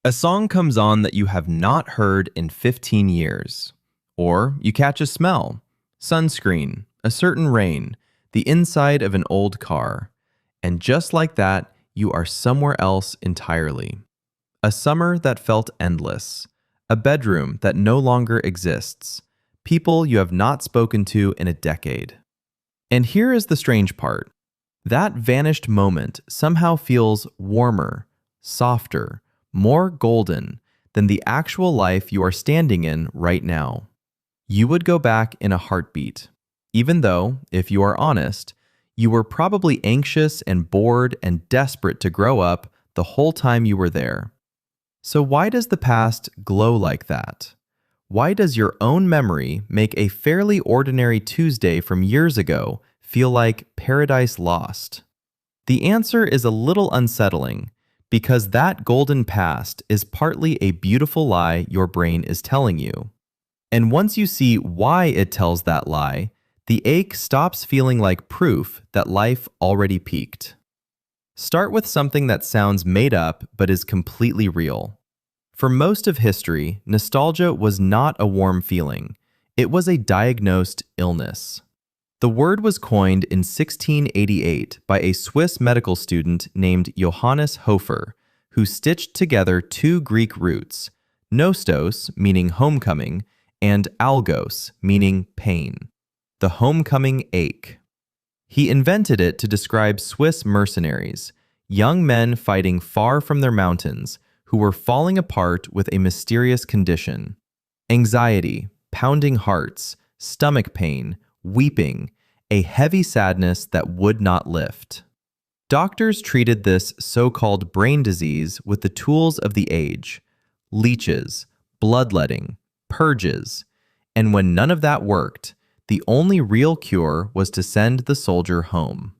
A song comes on that you have not heard in 15 years. Or you catch a smell, sunscreen, a certain rain, the inside of an old car. And just like that, you are somewhere else entirely. A summer that felt endless. A bedroom that no longer exists. People you have not spoken to in a decade. And here is the strange part. That vanished moment somehow feels warmer, softer, more golden than the actual life you are standing in right now. You would go back in a heartbeat, even though, if you are honest, you were probably anxious and bored and desperate to grow up the whole time you were there. So why does the past glow like that? Why does your own memory make a fairly ordinary Tuesday from years ago feel like paradise lost? The answer is a little unsettling, because that golden past is partly a beautiful lie your brain is telling you. And once you see why it tells that lie, the ache stops feeling like proof that life already peaked. Start with something that sounds made up but is completely real. For most of history, nostalgia was not a warm feeling. It was a diagnosed illness. The word was coined in 1688 by a Swiss medical student named Johannes Hofer, who stitched together two Greek roots, nostos, meaning homecoming, and algos, meaning pain, the homecoming ache. He invented it to describe Swiss mercenaries, young men fighting far from their mountains, who were falling apart with a mysterious condition: anxiety, pounding hearts, stomach pain, weeping, a heavy sadness that would not lift. Doctors treated this so-called brain disease with the tools of the age: leeches, bloodletting, purges, and when none of that worked, the only real cure was to send the soldier home.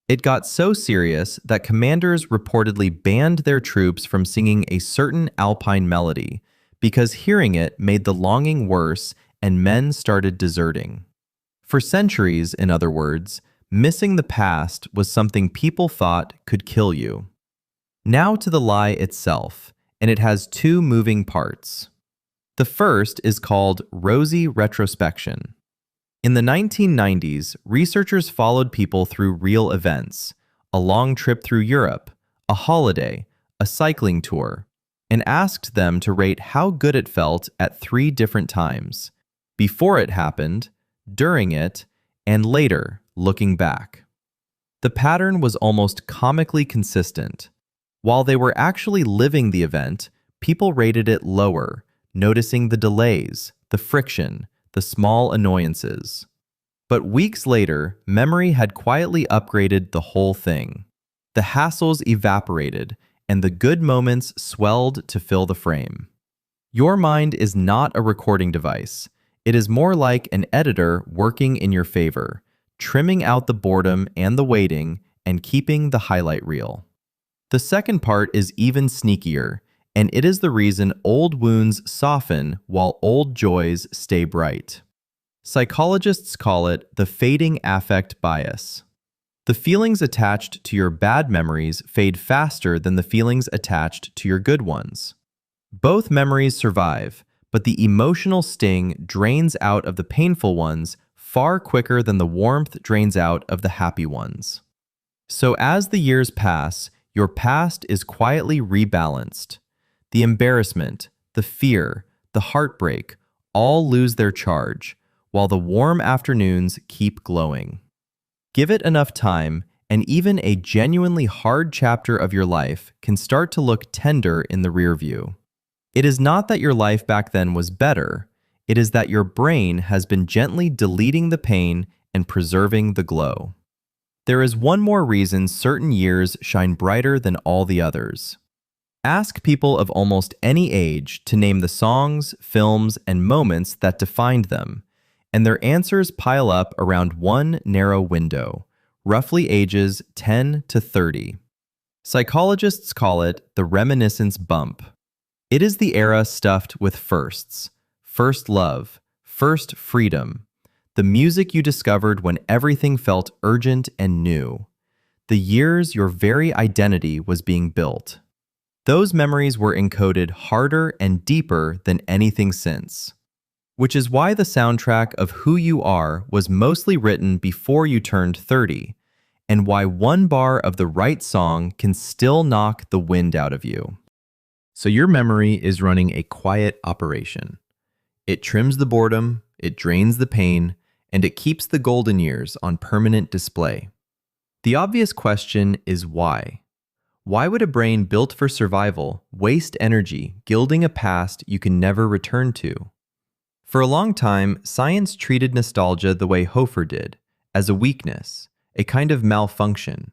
It got so serious that commanders reportedly banned their troops from singing a certain alpine melody because hearing it made the longing worse and men started deserting. For centuries, in other words, missing the past was something people thought could kill you. Now to the lie itself, and it has two moving parts. The first is called rosy retrospection. In the 1990s, researchers followed people through real events: a long trip through Europe, a holiday, a cycling tour, and asked them to rate how good it felt at 3 different times: before it happened, during it, and later, looking back. The pattern was almost comically consistent. While they were actually living the event, people rated it lower, noticing the delays, the friction, the small annoyances. But weeks later, memory had quietly upgraded the whole thing. The hassles evaporated, and the good moments swelled to fill the frame. Your mind is not a recording device. It is more like an editor working in your favor, trimming out the boredom and the waiting, and keeping the highlight reel. The second part is even sneakier, and it is the reason old wounds soften while old joys stay bright. Psychologists call it the fading affect bias. The feelings attached to your bad memories fade faster than the feelings attached to your good ones. Both memories survive, but the emotional sting drains out of the painful ones far quicker than the warmth drains out of the happy ones. So as the years pass, your past is quietly rebalanced. The embarrassment, the fear, the heartbreak all lose their charge, while the warm afternoons keep glowing. Give it enough time, and even a genuinely hard chapter of your life can start to look tender in the rear view. It is not that your life back then was better, it is that your brain has been gently deleting the pain and preserving the glow. There is one more reason certain years shine brighter than all the others. Ask people of almost any age to name the songs, films, and moments that defined them, and their answers pile up around one narrow window, roughly ages 10 to 30. Psychologists call it the reminiscence bump. It is the era stuffed with firsts: first love, first freedom, the music you discovered when everything felt urgent and new, the years your very identity was being built. Those memories were encoded harder and deeper than anything since. Which is why the soundtrack of Who You Are was mostly written before you turned 30, and why one bar of the right song can still knock the wind out of you. So your memory is running a quiet operation. It trims the boredom, it drains the pain, and it keeps the golden years on permanent display. The obvious question is why? Why would a brain built for survival waste energy gilding a past you can never return to? For a long time, science treated nostalgia the way Hofer did, as a weakness, a kind of malfunction,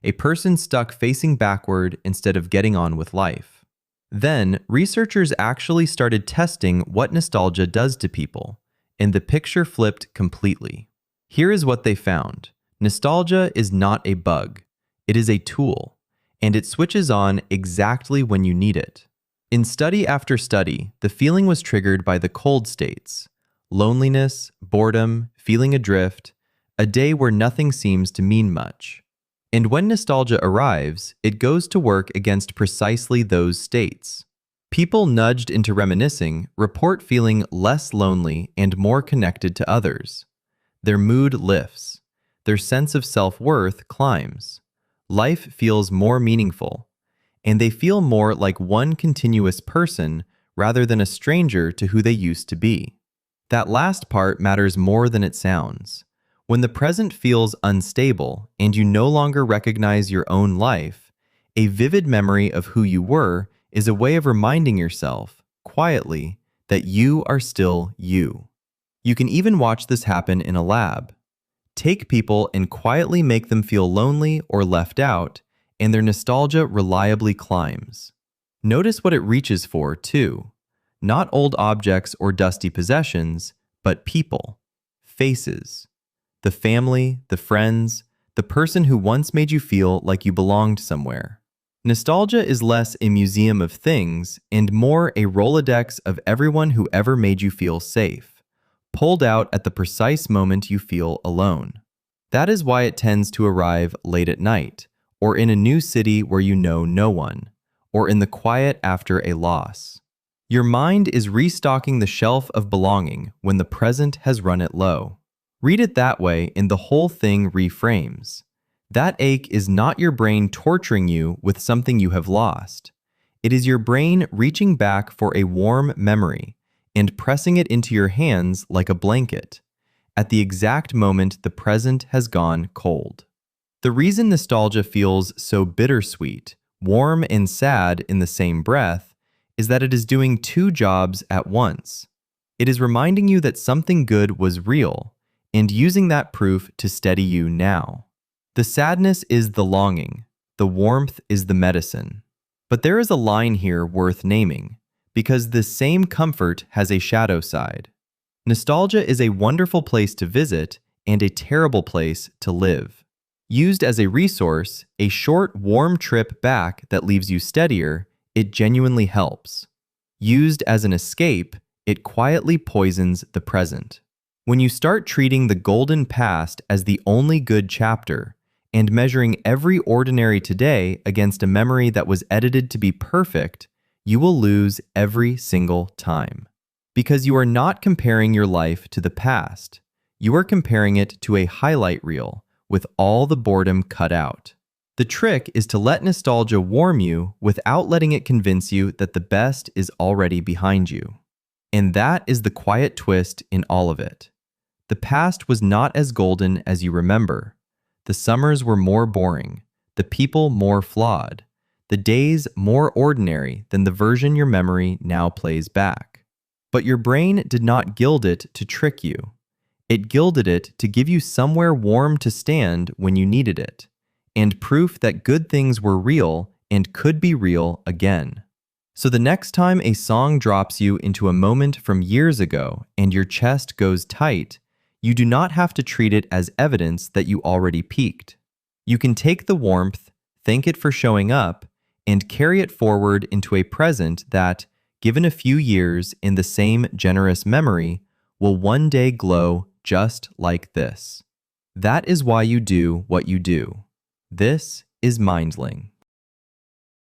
a person stuck facing backward instead of getting on with life. Then, researchers actually started testing what nostalgia does to people, and the picture flipped completely. Here is what they found. Nostalgia is not a bug. It is a tool, and it switches on exactly when you need it. In study after study, the feeling was triggered by the cold states: loneliness, boredom, feeling adrift, a day where nothing seems to mean much. And when nostalgia arrives, it goes to work against precisely those states. People nudged into reminiscing report feeling less lonely and more connected to others. Their mood lifts. Their sense of self-worth climbs. Life feels more meaningful. And they feel more like one continuous person rather than a stranger to who they used to be. That last part matters more than it sounds. When the present feels unstable and you no longer recognize your own life, a vivid memory of who you were is a way of reminding yourself, quietly, that you are still you. You can even watch this happen in a lab. Take people and quietly make them feel lonely or left out, and their nostalgia reliably climbs. Notice what it reaches for, too. Not old objects or dusty possessions, but people, faces. The family, the friends, the person who once made you feel like you belonged somewhere. Nostalgia is less a museum of things and more a Rolodex of everyone who ever made you feel safe, pulled out at the precise moment you feel alone. That is why it tends to arrive late at night, or in a new city where you know no one, or in the quiet after a loss. Your mind is restocking the shelf of belonging when the present has run it low. Read it that way and the whole thing reframes. That ache is not your brain torturing you with something you have lost. It is your brain reaching back for a warm memory and pressing it into your hands like a blanket, at the exact moment the present has gone cold. The reason nostalgia feels so bittersweet, warm and sad in the same breath, is that it is doing two jobs at once. It is reminding you that something good was real, and using that proof to steady you now. The sadness is the longing, the warmth is the medicine. But there is a line here worth naming, because this same comfort has a shadow side. Nostalgia is a wonderful place to visit and a terrible place to live. Used as a resource, a short, warm trip back that leaves you steadier, it genuinely helps. Used as an escape, it quietly poisons the present. When you start treating the golden past as the only good chapter and measuring every ordinary today against a memory that was edited to be perfect, you will lose every single time. Because you are not comparing your life to the past. You are comparing it to a highlight reel with all the boredom cut out. The trick is to let nostalgia warm you without letting it convince you that the best is already behind you. And that is the quiet twist in all of it. The past was not as golden as you remember. The summers were more boring, the people more flawed, the days more ordinary than the version your memory now plays back. But your brain did not gild it to trick you. It gilded it to give you somewhere warm to stand when you needed it, and proof that good things were real and could be real again. So the next time a song drops you into a moment from years ago and your chest goes tight, you do not have to treat it as evidence that you already peaked. You can take the warmth, thank it for showing up, and carry it forward into a present that, given a few years in the same generous memory, will one day glow just like this. That is why you do what you do. This is Mindling.